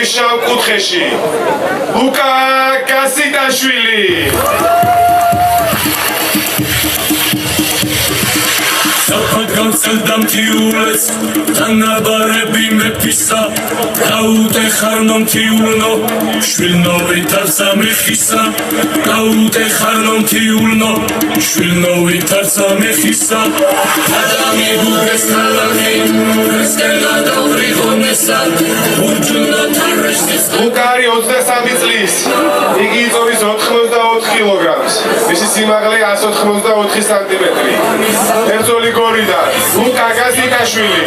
გიორგის შავ კუთხეში ლუკა გასიტაშვილი Seldan tiules, tanabarabi mepisa, kaute kharnom tiulno, shvilno vitarsa mechisa, kaute kharnom tiulno, shvilno vitarsa mechisa, adami guges kalahin, reskela davrihonesa, urjuna tarrestis. Lukari 23 წლის, იგი იწოვის 84 კილოგრამს, მისი სიმაღლე 184 სანტიმეტრი. ერთეული გორიდან ლუკა გასიტაშვილი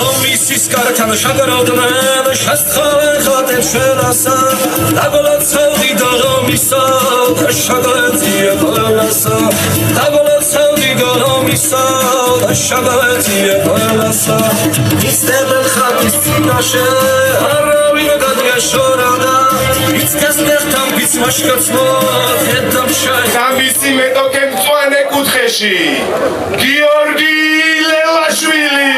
Omisiz kartan şagaradmen şastxalan xatem şelasa Dagolat savdi dağımisa şagalatiye koyalasa Dagolat savdi dağımisa şagalatiye koyalasa İstemel xatis sinaşe Arabine dadge şorada İçkaz nextam bits maşkatsmo Hedam şay სამისი მეტოქე მწვანე კუთხეში გიორგი ლელაშვილი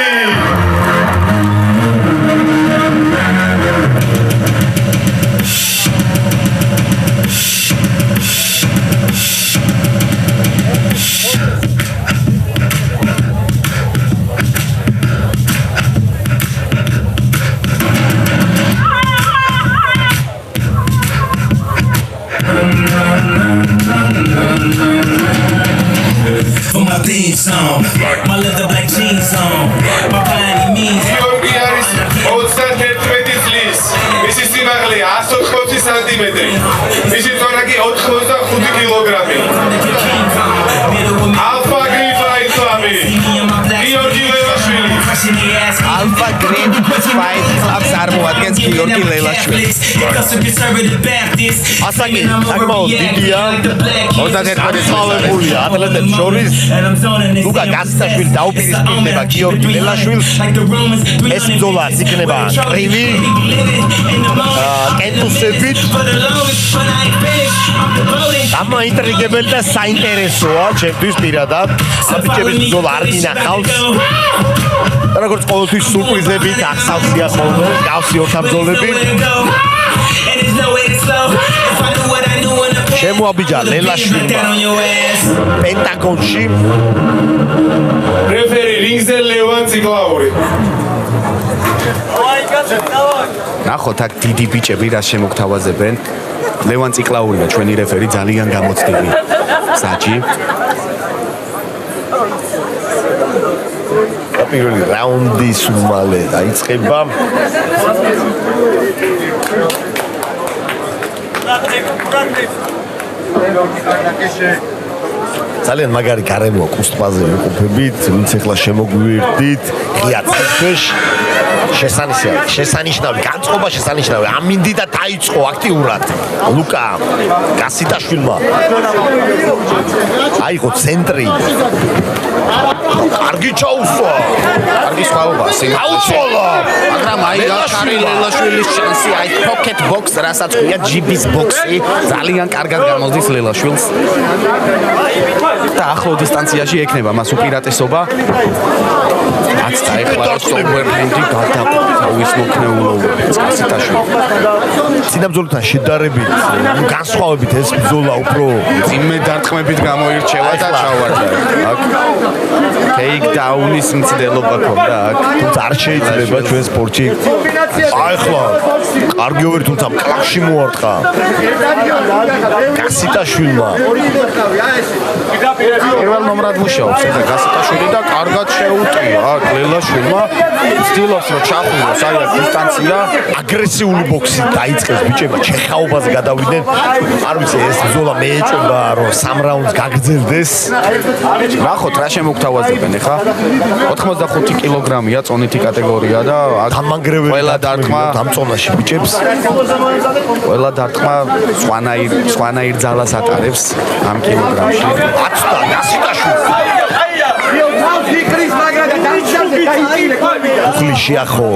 For my theme song, my leather black jeans on, my body means გიორგი არის 31 წლის მისი სიმაღლე 180 სანტიმეტრი მისი წონა კი 85 კილოგრამი ალფა გრინ ფაით კლუბი გიორგი ლელაშვილი Alpha Green Fight Club წარმოადგენს გიორგი ლელაშვილს. ასაკი საკმაოდ დიდია. 31 წლისწავლებულია ატლეტებს შორის. ლუკა გასიტაშვილი დაუპირისპირდება გიორგი ლელაშვილს. ეს ბრძოლა იქნება კრივი. კენტუსებით. დამაინტრიგებელი და საინტერესოა ჩემთვის პირადად. საბჭების ბრძოლა არ გინახავს. როგორც ყოველთვის სურპრიზებით ახსავსია ხოლმე გავსი ორთაბრძოლები შემოაბიჯა ლელაშვილმა პენტაგონში რეფერი რინგზე ლევან ციკლაური ნახოთ აქ დიდი ბიჭები რა შემოგთავაზებენ ლევან ციკლაური და ჩვენი რეფერი ძალიან გამოცდილი საჭი პირველი რაუნდის უმალე დაიწყება. ძალიან მაგარი გარემოა კუსტბაზე ვიყოფებით, ვინც ახლა შემოგვიერთდით, ღია წესში შესანიშნავი განწყობა შესანიშნავი ამინდი და დაიწყო აქტიურად ლუკა გასიტაშვილმა აიღო ცენტრი კარგი ჩაუსვა კარგი სხვაობა აუცოლა მაგრამ აი გახარი ლელაშვილის შანსი აი პოკეტ ბოქს რასაც ქვია ჯიბის ბოქსი ძალიან კარგად გამოსდის ლელაშვილს და ახლო დისტანციაში ექნება მას უპირატესობა რაც დაეხმაროს ოვერჰენდი გადაყვის მოქნეულობებს გასიტაშვილი სინაბძოლთან შედარებით განსხვავებით ეს ბრძოლა უფრო ძიმე დარტყმებით გამოირჩევა და ჩავარდა აქ ტეიქდაუნის მცდელობა ქონდა აქ თუმცა არ შეიძლება ჩვენ სპორტში აიხლა კარგი ოვერი თუმცა კლაკში მოარტყა გასიტაშვილმა პირველ ნომრად მუშაობს და გასიტაშვილი და კარგად შეუტია აქ ლელაშვილმა ცდილობს რომ ჩახუროს აი აქ დისტანცია აგრესიული ბოქსი დაიწყეს ბიჭებმა ჩეხაობაზე გადავიდნენ არ ვიცი ეს ბრძოლა მეეჭვება რომ 3 რაუნდს გაგრძელდეს ნახოთ რა შემოგთავაზებენ ახლა 85 კილოგრამია წონითი კატეგორია და დამანგრეველი ყველა დარტყმა დამწონაში ბიჭებს ყველა დარტყმა სხვანაირ ძალას ატარებს ამ კილოგრამში აცდა გასიტაშვილს უხლიშია ხო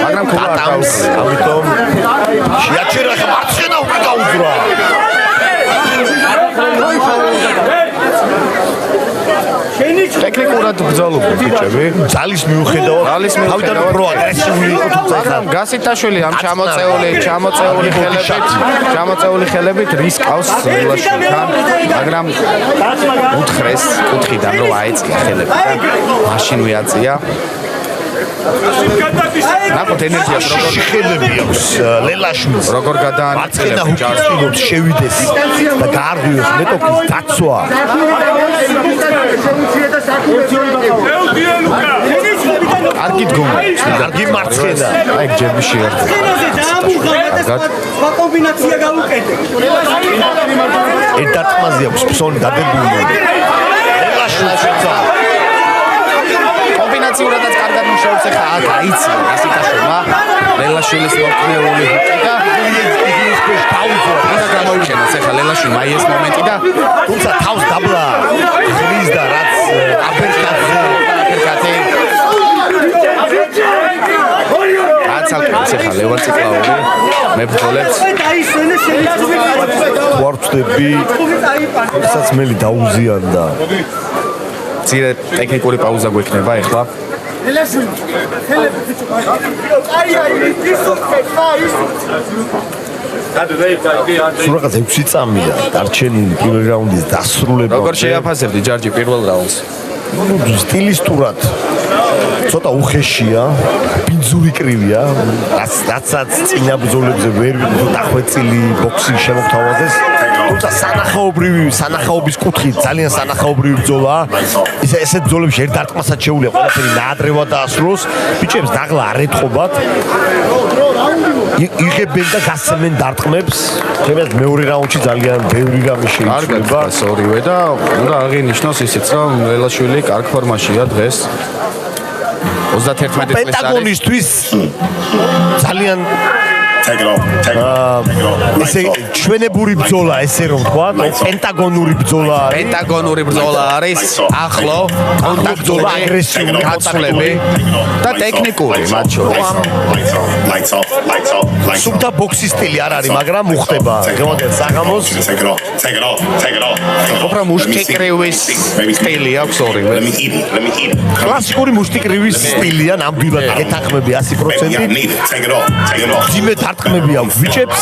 მაგრამ კატავს ამიტომ შეაჩერა ხა მარცხენა უკვე გაუძრა ტექნიკურად ბრძოლობენ ბიჭები. ძალის მიუხედავად თავიდან უფრო აგრესიული იყო თუმცა მაგრამ გასიტაშვილი ამ ჩამოწეული ხელებით რისკავს ლელაშვილთან, მაგრამ უთხრეს კუთხიდან რომ აეწია ხელები. მაშინ მიაწია. ნახოთ ენერგიას შეხელები აქვს ლელაშვილს როგორ გადაანაწილებს ჯარს. ჯარს შევიდეს და გაარღვიოს მეტოქის დაცვა კარგი დგომა. კარგი მარცხენა აი ჯები შეერთა. კომბინაცია გავუკეთე. ერთად ხმაზე აქვს ფსონი დადებული ლელაშვილს კომბინაციურადაც კარგად მუშაობს ახლა გაიცია გასიტაშვილმა ლელაშვილის მოქმეული ჰიტი და უნდა გამოიჩენოს ახლა ლელაშვილმა აი ეს მომენტი და თუმცა თავს დაბლა ხრის და რაც აფერკატზე აცალკებს ახლა ლევან ციკლაური მებრძოლებს ვარწდები რასაც მელი დაუზიანდა ძირე ტექნიკური პაუზა გვექნება ახლა სულ რაღაც 6 წამია დარჩენილი პირველ რაუნდის დასრულება როგორ შეაფასებდი ჯარჯი პირველ რაუნდს სტილისტურად ცოტა უხეშია ბინძური კრივია რაცაც წინა ბრძოლებზე ვერ დახვეწილი ბოქსი შემოგთავაზეს თუმცა სანახაობის კუთხით ძალიან სანახაობრივი ბრძოლა ესეთ ბრძოლებში ერთ დარტყმასაც შეუძლია ყველაფერი ნაადრევად დაასრულოს ბიჭებს დაღლა არ ეთყობათ იღებენ და გასცემენ დარტყმებს შემდგომ მეორე რაუნდში ძალიან ბევრი რამე შეიძლება ორივე და უნდა აღინიშნოს ისიც რომ ლელაშვილი კარგ ფორმაშია დღეს 31 წლის არის პენტაგონისტვის ძალიან ესე ჩვენებური ბრძოლა ესე რომ თქვა პენტაგონური ბრძოლა არის ახლო კონტაქტური აგრესიული გაცვლები და ტექნიკური მათ შორის სულთა ბოქსის სტილი არ არის მაგრამ უხდება გემოდენ საღამოს უფრო მუშტიკრივის სტილი აქვს ორივე კლასიკური მუშტიკრივის სტილია ნამდვილად გეთანხმები 100% ძიმე დარტყმები აქვს ბიჭებს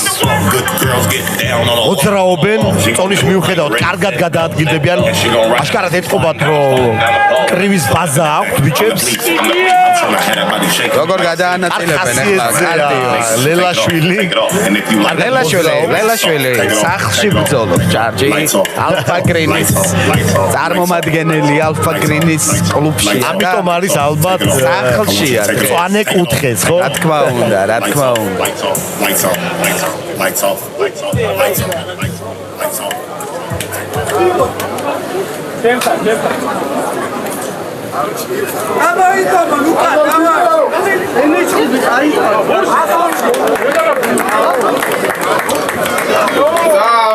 მოძრაობენ წონის მიუხედავად კარგად გადაადგილდებიან აშკარად ეთყობათ რომ კრივის ბაზა აქვს ბიჭებს როგორ გადაანაწილებენ ახლა ლელაშვილი სახლში ბრძოლობს ჯარჯი ალფა გრინის წარმომადგენელი ალფა გრინის კლუბში ამიტომ არის ალბათ სახლშია წვანე კუთხეს ხო რა თქმა უნდა Lights off.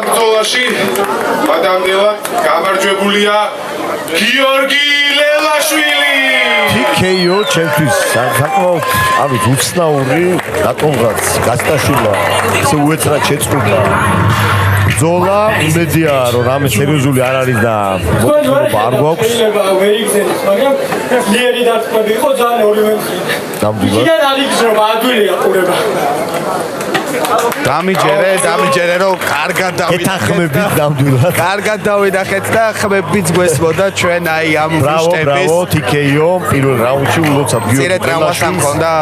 ბრძოლაში გადამდელად გამარჯვებულია გიორგი ლელაშვილი. TKO ჩემთვის საკმაოდ ამით უცნაური რატომღაც გასტაშვილა ესე უეცრად შეწყვიტა ბრძოლა იმედია რომ რამე სერიოზული არ არის და მოკლეობა არ გვაქვს ვერ იგზენის მაგრამ ძლიერი დარტყმები იყო ძალიან ორივე ნამდვილად იქიდან არ იგზ რომ ადვილია ყურება დამიჯერე რომ კარგად ეთანხმებით ნამდვილად კარგად დავიდახეთ და ხმებიც გვესმოდა ჩვენ აი ამ ბრავო მუშტების TKO პირველ რაუნდში ულოცავ გიორგი წირე ტრავმას ამ ქონდა